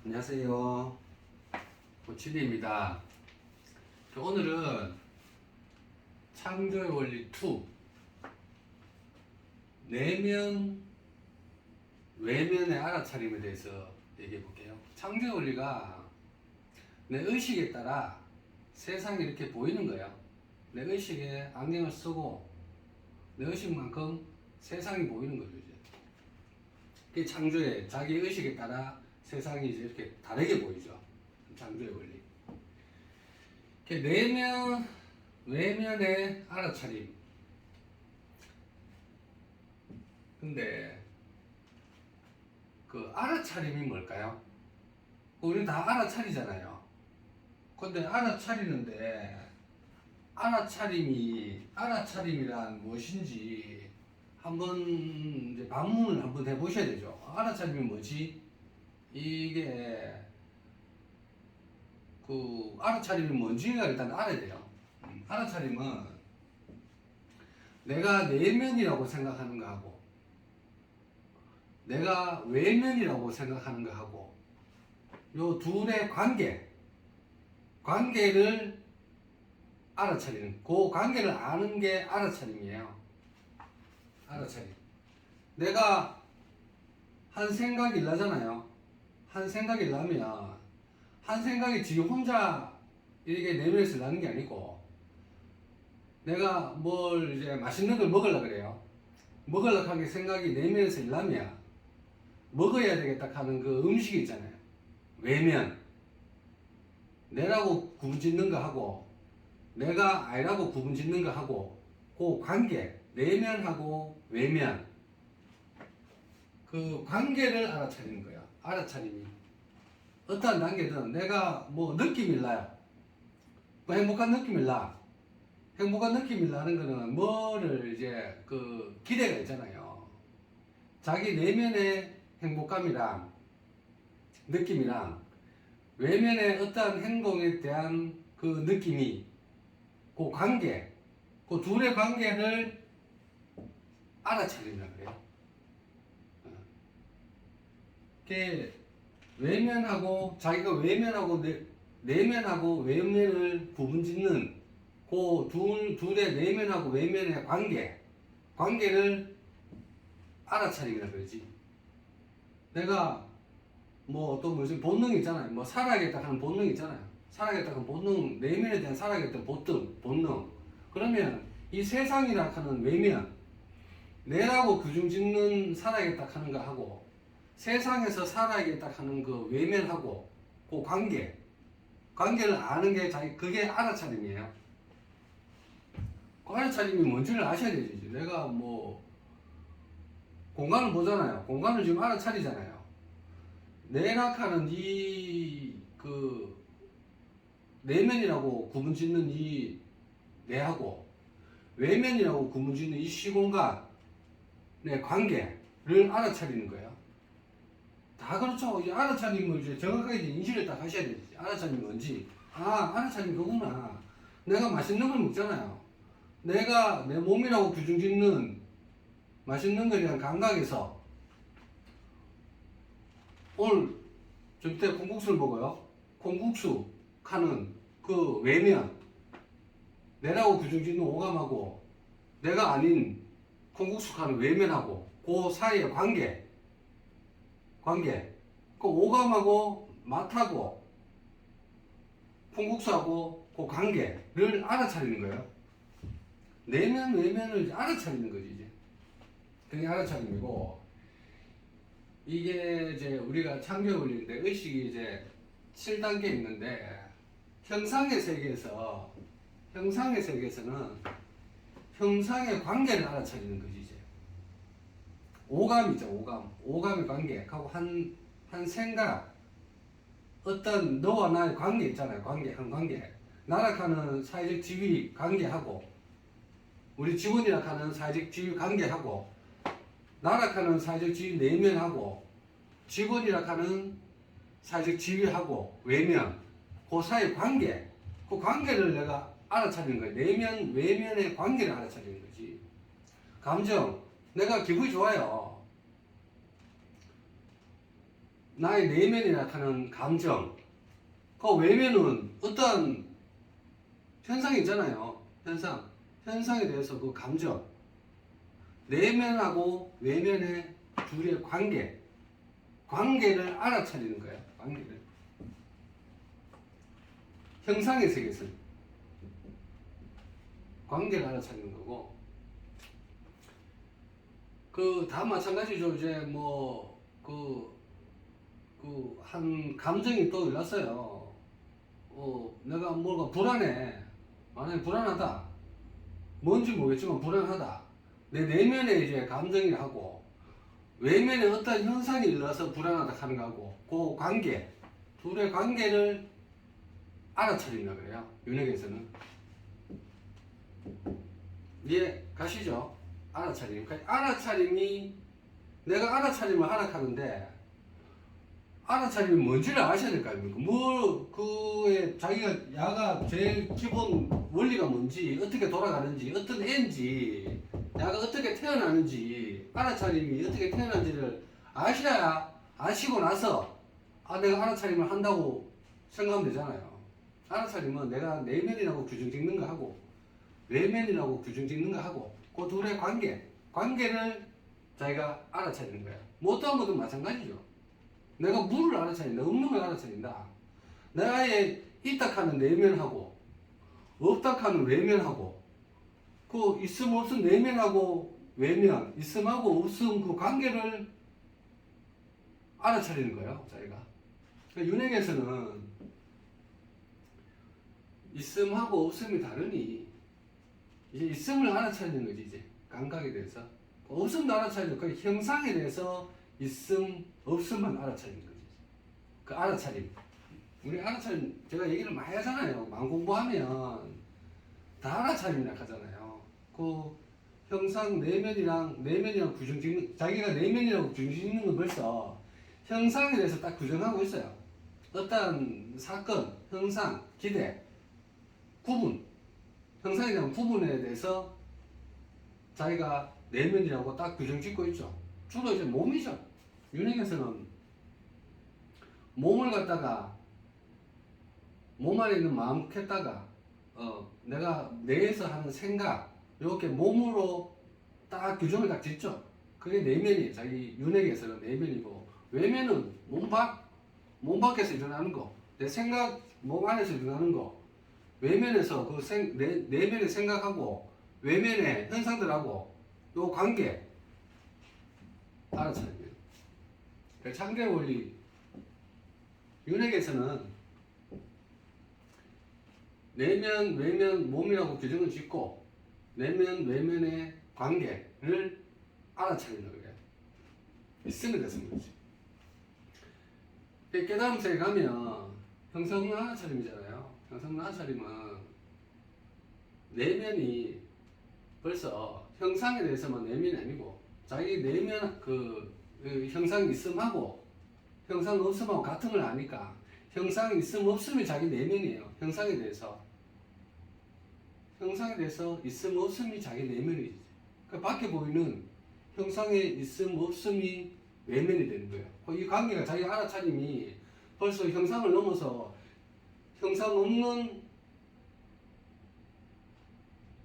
안녕하세요. 고칠리입니다. 오늘은 창조의 원리 2 내면 외면의 알아차림에 대해서 얘기해 볼게요. 창조의 원리가 내 의식에 따라 세상이 이렇게 보이는 거예요. 내 의식에 안경을 쓰고 내 의식만큼 세상이 보이는 거죠. 이제 그게 창조의 자기 의식에 따라 세상이 이제 이렇게 다르게 보이죠. 창조의 원리. 내면, 외면의 알아차림. 근데 그 알아차림이 뭘까요? 우리 다 알아차리잖아요. 근데 알아차리는데 알아차림이란 무엇인지 한번 이제 반문을 한번 해보셔야 되죠. 알아차림이 뭐지? 이게 그 알아차림이 뭔지가 일단 알아야 돼요. 알아차림은 내가 내면이라고 생각하는 거하고 내가 외면이라고 생각하는 거하고 요 둘의 관계를 알아차리는, 그 관계를 아는 게 알아차림이에요. 알아차림. 내가 한 생각이 나잖아요. 한 생각이 나면 한 생각이 지 혼자 이렇게 내면에서 나는 게 아니고 내가 뭘 이제 맛있는 걸 먹으려고 그래요. 먹으려고 하는 생각이 내면에서 일나면 먹어야 되겠다 하는 그 음식이 있잖아요. 외면. 내라고 구분짓는 거 하고 내가 아니라고 구분짓는 거 하고 그 관계, 내면하고 외면, 그 관계를 알아차리는 거야. 알아차림이 어떠한 단계든 내가 뭐 느낌이 나요. 뭐 행복한 느낌이 나. 행복한 느낌이 나는 거는 뭐를 이제 그 기대가 있잖아요. 자기 내면의 행복감이랑 느낌이랑 외면의 어떠한 행동에 대한 그 느낌이, 그 관계, 그 둘의 관계를 알아차린다 그래요. 외면하고 자기가 외면하고 내면하고 외면을 구분짓는 그 둘의 내면하고 외면의 관계를 알아차리라 그러지. 내가 뭐 또 무슨 본능 있잖아요. 뭐 살아야겠다 하는 본능 있잖아요. 살아야겠다 하는 본능, 내면에 대한 살아야겠다 본능. 그러면 이 세상이라 하는 외면, 내라고 규정짓는 살아야겠다 하는 거 하고 세상에서 살아야겠다 하는 그 외면하고 그 관계를 아는 게 그게 알아차림이에요. 그 알아차림이 뭔지를 아셔야 되지. 내가 뭐 공간을 보잖아요. 공간을 지금 알아차리잖아요. 내락하는 이 그 내면이라고 구분짓는 이 내하고 외면이라고 구분짓는 이 시공간의 관계를 알아차리는 거예요. 다 그렇죠. 이제 알아차림을 이제 정확하게 인식을 딱 하셔야 되지. 알아차림이 뭔지. 알아차림이 그구나. 내가 맛있는 걸 먹잖아요. 내가 내 몸이라고 규정짓는 맛있는 거에 대한 감각에서 오늘 저때 콩국수를 먹어요. 콩국수 하는 그 외면, 내라고 규정짓는 오감하고 내가 아닌 콩국수 하는 외면하고 그 사이의 관계, 그 오감하고 맛하고 콩국수하고 그 관계를 알아차리는 거예요. 내면 외면을 알아차리는 거지 이제. 그게 알아차림이고, 이게 이제 우리가 창조의 원리인데 의식이 이제 7단계 있는데 형상의 세계에서는 형상의 관계를 알아차리는 거지 이제. 오감이죠. 오감의 관계하고 한 생각, 어떤 너와 나의 관계 있잖아요. 한 관계. 나락하는 사회적 지위 관계하고 우리 직원이라 하는 사회적 지위 관계하고 나락하는 사회적 지위 내면하고 직원이라 하는 사회적 지위하고 외면, 그 사이 그 관계를 내가 알아차리는 거예요. 내면 외면의 관계를 알아차리는 거지. 감정, 내가 기분이 좋아요. 나의 내면이라 하는 감정, 그 외면은 어떠한 현상이 있잖아요. 현상에 대해서 그 감정, 내면하고 외면의 둘의 관계를 알아차리는 거예요. 관계를. 형상의 세계에서는 관계를 알아차리는 거고, 그 다 마찬가지죠. 이제 뭐 한 감정이 또 일어났어요. 내가 뭔가 불안해. 만약에 불안하다. 뭔지 모르겠지만 불안하다. 내 내면에 이제 감정이 하고, 외면에 어떤 현상이 일어나서 불안하다 하는 거하고, 그 관계, 둘의 관계를 알아차린다 그래요. 윤핵에서는. 이해 가시죠? 알아차림. 알아차림이, 내가 알아차림을 하락하는데, 알아차림이 뭔지를 아셔야 될 거 아닙니까? 그에 자기가 야가 제일 기본 원리가 뭔지, 어떻게 돌아가는지, 어떤 애인지, 야가 어떻게 태어나는지, 알아차림이 어떻게 태어난지를 아셔야, 아시고 나서, 내가 알아차림을 한다고 생각하면 되잖아요. 알아차림은 내가 내면이라고 규정 짓는 거 하고, 외면이라고 규정 짓는 거 하고, 그 둘의 관계를 자기가 알아차리는 거야. 뭐 어떠한 것도 마찬가지죠. 내가 물을 알아차린다. 없는 걸 알아차린다. 내가의 있다 하는 내면하고 없다 하는 외면하고, 그 있음 없음 내면하고 외면, 있음하고 없음 그 관계를 알아차리는 거예요. 자기가. 그러니까 윤핵에서는 있음하고 없음이 다르니 이제 있음을 알아차리는 거지. 이제 감각에 대해서. 없음도 알아차리고 그 형상에 대해서 있음, 없음만 알아차리는 거지. 그 알아차림. 우리 알아차림, 제가 얘기를 많이 하잖아요. 마음 공부하면 다 알아차림이라 하잖아요. 그 형상, 내면이랑 규정 짓는, 자기가 내면이라고 규정 짓는 건 벌써 형상에 대해서 딱 규정하고 있어요. 어떤 사건, 형상, 기대, 구분, 형상에 대한 구분에 대해서 자기가 내면이라고 딱 규정 짓고 있죠. 주로 이제 몸이죠. 윤핵에서는 몸을 갖다가 몸 안에 있는 마음 켰다가 내가 뇌에서 하는 생각 이렇게 몸으로 딱 규정을 딱 짓죠. 그게 내면이에요. 자기 윤핵에서는 내면이고, 외면은 몸 밖에서 일어나는 거, 내 생각 몸 안에서 일어나는 거, 외면에서 내면의 생각하고 외면의 현상들하고 요 관계 알아차려야 돼요. 창대 원리 윤핵에서는 내면, 외면, 몸이라고 규정을 짓고 내면, 외면의 관계를 알아차리는 거예요. 있음에 대해서 그렇지. 깨달음세에 가면 형성문 알아차림이잖아요. 형성문 알아차림은 내면이 벌써 형상에 대해서만 내면이 아니고 자기 내면 그 형상 있음하고 형상 없음하고 같은 걸 아니까 형상 있음 없음이 자기 내면이에요. 형상에 대해서 있음 없음이 자기 내면이지. 그러니까 밖에 보이는 형상의 있음 없음이 외면이 되는 거예요. 이 관계가 자기 알아차림이 벌써 형상을 넘어서 형상 없는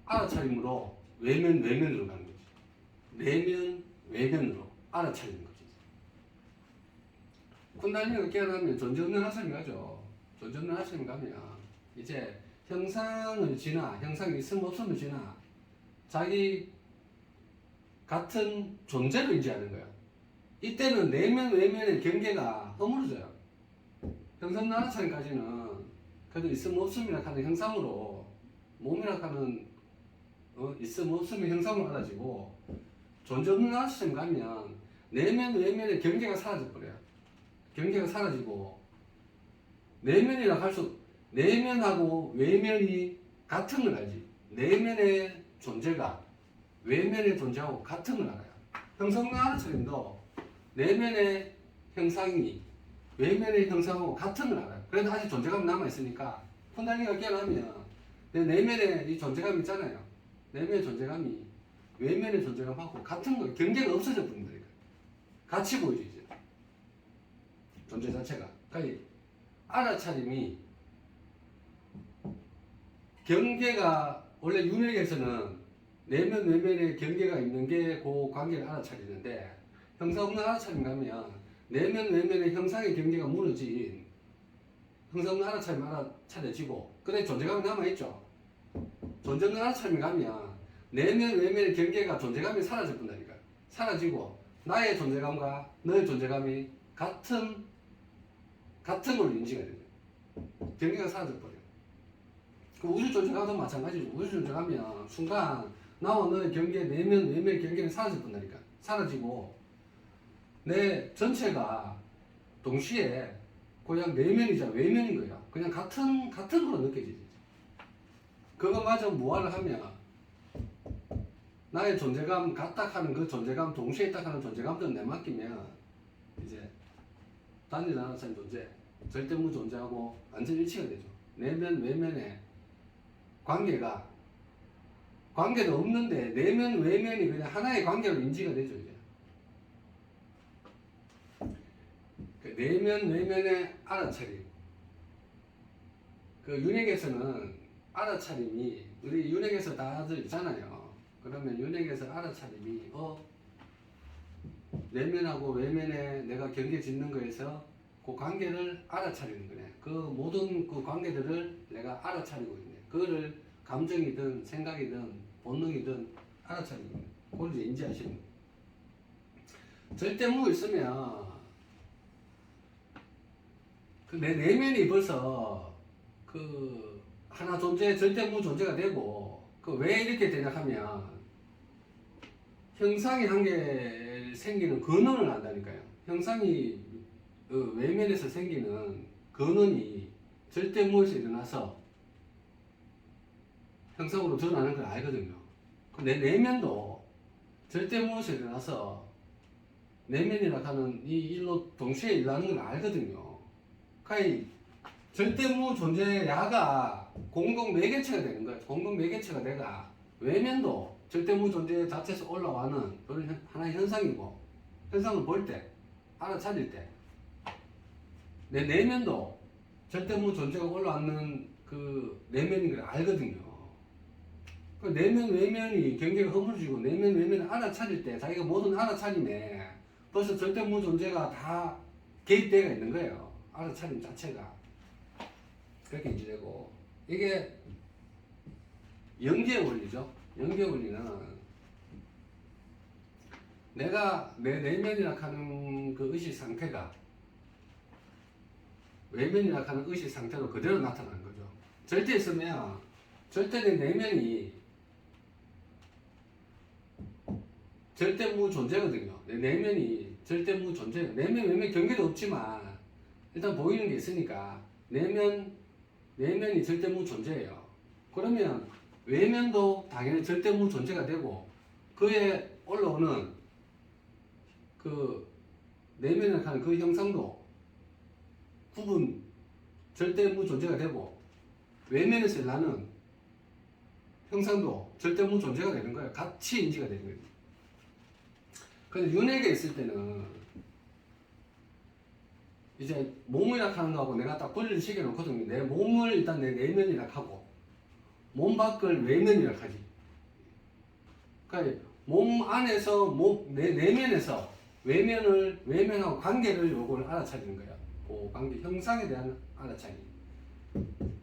알아차림으로 외면으로 가는 거지. 내면, 외면으로 알아차리는 거지. 쿤달리니가 깨어나면 존재없는 하성이 가죠. 존재없는 하성이 가면 이제 형상을 지나, 형상이 있음 없음을 지나 자기 같은 존재를 인지하는 거예요. 이때는 내면, 외면의 경계가 허물어져요. 형상 알아차림까지는 그래도 있음 없음이라 하는 형상으로 몸이라 하는 있음 없음의 형상으로 알아지고, 존재 없는 알아차림 가면 내면 외면의 경계가 사라져 버려요. 경계가 사라지고 내면이라 할수 내면하고 외면이 같은 걸 알지. 내면의 존재가 외면의 존재하고 같은 걸 알아요. 형성문 알아차림도 내면의 형상이 외면의 형상하고 같은 걸 알아요. 그래도 아직 존재감이 남아있으니까 쿤달리니가 깨어나면 내 내면의 이 존재감 있잖아요. 내면의 존재감이 외면의 존재감하고 같은 거, 경계가 없어져 버린다니까. 같이 보이죠, 이제. 존재 자체가. 그러니까 알아차림이 경계가 원래 윤회에서는 내면 외면의 경계가 있는 게 그 관계를 알아차리는데 형상 없는 알아차림 가면 내면 외면의 형상의 경계가 무너진 형상 없는 알아차림 알아차려지고 그래 존재감이 남아있죠. 존재 없는 알아차림이 가면 내면 외면의 경계가 존재감이 사라질 뿐다니까. 사라지고 나의 존재감과 너의 존재감이 같은 걸로 인지가 되죠. 경계가 사라져 버려. 그 우주 존재감도 마찬가지죠. 우주 존재가면 순간 나와 너의 경계, 내면 외면의 경계는 사라질 뿐다니까. 사라지고 내 전체가 동시에 그냥 내면이자 외면인 거야. 그냥 같은 걸로 느껴지지. 그거마저 무화를 하면 나의 존재감 같다 하는 그 존재감 동시에 있다 하는 존재감들 내맡기면 이제 단일 하나처럼 존재 절대무 존재하고 완전 일치가 되죠. 내면 외면의 관계도 없는데 내면 외면이 그냥 하나의 관계로 인지가 되죠. 이제 내면 외면의 알아차림. 그 윤핵에서는 알아차림이 우리 윤핵에서 다들 있잖아요. 그러면 윤핵에서 알아차림이 내면하고 외면에 내가 경계 짓는 거에서 그 관계를 알아차리는 거네. 그 모든 그 관계들을 내가 알아차리고 있네. 그거를 감정이든 생각이든 본능이든 알아차리는 거네. 그걸 이제 인지하시는 거예요. 절대무 있으면 그 내 내면이 벌써 그 하나 존재 절대무 존재가 되고 그 왜 이렇게 되냐 하면 형상이 한 개 생기는 근원을 안다니까요. 형상이 외면에서 생기는 근원이 절대무에서 일어나서 형상으로 드러나는 걸 알거든요. 내 내면도 절대무에서 일어나서 내면이라 하는 이 일로 동시에 일어나는 걸 알거든요. 그러니까 절대무 존재의 야가 공동 매개체가 되는 거예요. 공동 매개체가 내가 외면도 절대무 존재 자체에서 올라와는 그런 하나의 현상이고 현상을 볼 때 알아차릴 때 내 내면도 절대무 존재가 올라왔는 그 내면인 걸 알거든요. 그 내면 외면이 경계가 허물어지고 내면 외면을 알아차릴 때 자기가 모든 알아차림에 벌써 절대무 존재가 다 개입되어 있는 거예요. 알아차림 자체가 그렇게 인지되고 이게 연계의 원리죠. 연계의 원리는 내가 내 내면이라 하는 그 의식 상태가 외면이라 하는 의식 상태로 그대로 나타나는 거죠. 절대 있으면 절대의 내면이 절대무 존재거든요. 내 내면이 절대무 존재. 내면 외면 경계도 없지만 일단 보이는 게 있으니까 내면이 절대무 존재예요. 그러면 외면도 당연히 절대무 존재가 되고 그에 올라오는 그 내면이라 하는 그 형상도 구분 절대무 존재가 되고 외면에서 나는 형상도 절대무 존재가 되는 거예요. 같이 인지가 되는 거예요. 근데 윤회가 있을 때는 이제 몸이라 하는 거하고 내가 딱 분리를 시켜놓거든요. 내 몸을 일단 내 내면이라 하고 몸 밖을 외면이라 하지. 그러니까 몸 안에서 내 내면에서 외면하고 관계를 요거를 알아차리는 거야. 그 관계 형상에 대한 알아차림.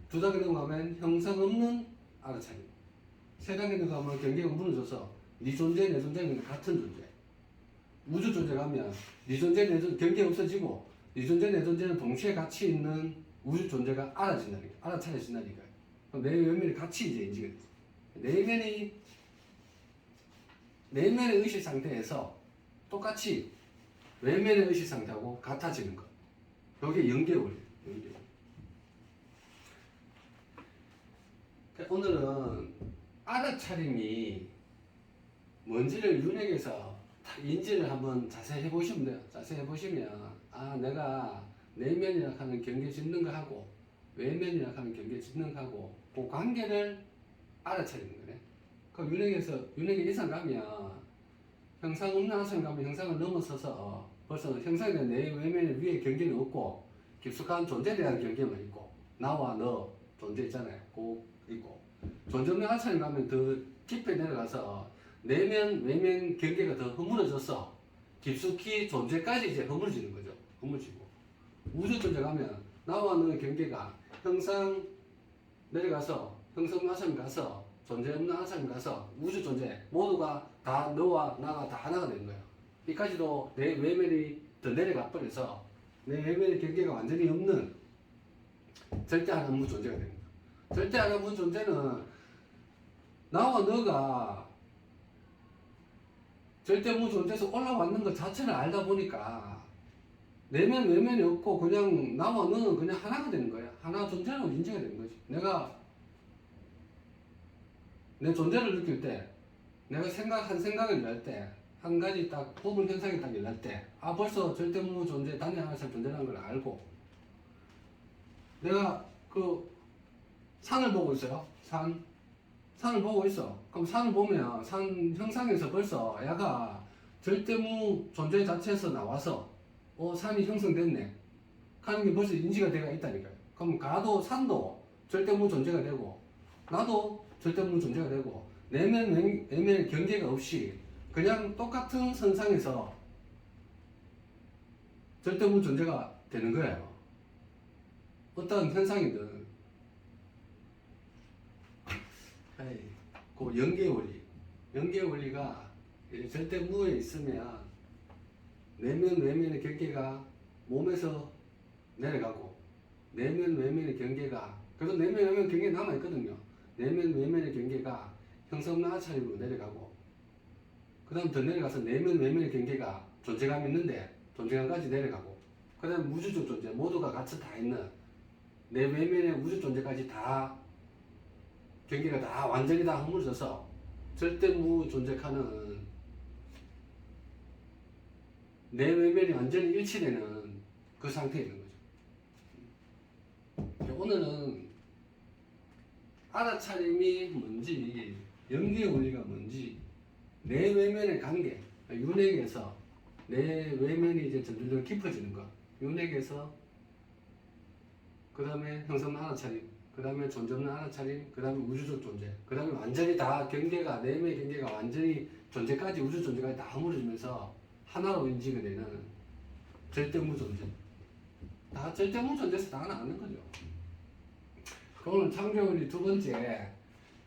두 단계 넘어가면 형상 없는 알아차림. 세 단계 넘어가면 경계가 무너져서 네 존재 내 존재는 같은 존재. 우주 존재 가면 네 존재 내 존재 경계 없어지고 네 존재 내 존재는 동시에 같이 있는 우주 존재가 알아차려진다니까. 내 외면이 같이 이제 인지가 되죠. 내면의 의식 상태에서 똑같이 외면의 의식 상태하고 같아지는 것. 여기에 연계 원리예요. 연계. 오늘은 알아차림이 뭔지를 윤핵에서 인지를 한번 자세히 해보시면 돼요. 자세히 해보시면 내가 내면이라 하는 경계 짓는 거 하고 외면이라 하는 경계 짓는 거 하고 그 관계를 알아차리는 거네. 그 윤핵에 이상 가면 형상 없는 하성 가면 형상을 넘어서서 벌써 형성된 내 외면의 위에 경계는 없고 깊숙한 존재에 대한 경계만 있고 나와 너 존재 있잖아요. 그 있고 존재 없는 알차림 가면 더 깊이 내려가서 내면 외면 경계가 더 허물어져서 깊숙이 존재까지 이제 허물어지는 거죠. 허물어지고 우주 존재 가면 나와 너의 경계가 형상 내려가서 형성 알차림 가서 존재 없는 알차림 가서 우주 존재 모두가 다 너와 나가 다 하나가 되는 거예요. 이까지도 내 외면이 더 내려가 버려서 내 외면의 경계가 완전히 없는 절대 하나무 존재가 됩니다. 절대 하나무 존재는 나와 너가 절대무 존재에서 올라왔는 것 자체를 알다 보니까 내면 외면이 없고 그냥 나와 너는 그냥 하나가 되는 거야. 하나 존재로 인지가 되는 거지. 내가 내 존재를 느낄 때 내가 한 생각을 낼 때 한 가지 딱 부분 현상이 딱 일어날 때 아 벌써 절대무 존재 단위 하나씩 존재라는 걸 알고 내가 그 산을 보고 있어요. 산을 보고 있어. 그럼 산을 보면 산 형상에서 벌써 얘가 절대무 존재 자체에서 나와서 산이 형성됐네 하는 게 벌써 인지가 되어 있다니까요. 그럼 가도 산도 절대무 존재가 되고 나도 절대무 존재가 되고 내면 외면의 경계가 없이 그냥 똑같은 선상에서 절대무 존재가 되는 거예요. 어떤 현상이든 그 연계 원리가 절대무에 있으면 내면 외면의 경계가 몸에서 내려가고 내면 외면의 경계가 그래도 내면 외면 경계 남아 있거든요. 내면 외면의 경계가 형성나 알차림으로 내려가고 그 다음 더 내려가서 내면 외면의 경계가 존재감 있는데 존재감까지 내려가고 그 다음 우주적 존재 모두가 같이 다 있는 내 외면의 우주 존재까지 다 경계가 다 완전히 다 허물어져서 절대무 존재하는 내 외면이 완전히 일치되는 그 상태에 있는 거죠. 오늘은 알아차림이 뭔지 연계의 원리가 뭔지 내 외면의 관계 윤회에서 내 외면이 이제 점점 깊어지는 거 윤회에서 그 다음에 형성 알아차림 그 다음에 존재 없는 알아차림 그 다음에 우주적 존재 그 다음에 완전히 다 경계가 내면의 경계가 완전히 존재까지 우주 존재까지 다 허물어지면서 하나로 인지가 되는 절대무 존재 다 절대무 존재에서 다 나가는 거죠. 오늘 창조원리 두 번째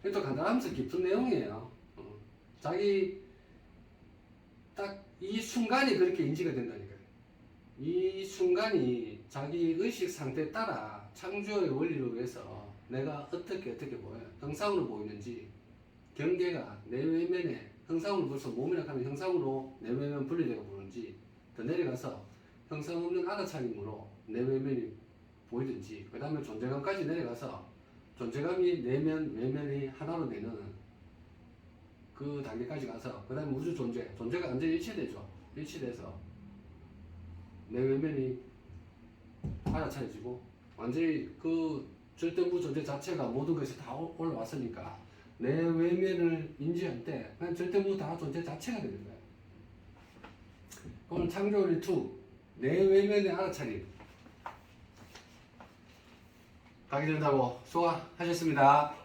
이것도 간단하면서 깊은 내용이에요. 자기 딱 이 순간이 그렇게 인지가 된다니까요. 이 순간이 자기 의식 상태에 따라 창조의 원리로 해서 내가 어떻게 보여요. 형상으로 보이는지 경계가 내 외면에 형상으로 벌써 몸이라 하는 형상으로 내 외면 분리되고 보는지 더 내려가서 형상 없는 알아차림으로 내 외면이 보이든지 그 다음에 존재감까지 내려가서 존재감이 내면 외면이 하나로 되는 그 단계까지 가서 그 다음에 우주 존재가 완전히 일치되죠. 일치돼서 내 외면이 알아차려지고 완전히 그 절대무 존재 자체가 모든 것이 다 올라왔으니까 내 외면을 인지할 때 그냥 절대무 다 존재 자체가 되는 거예요. 오늘 창조원리 2 내 외면의 알아차림 가게 된다고 수고하셨습니다.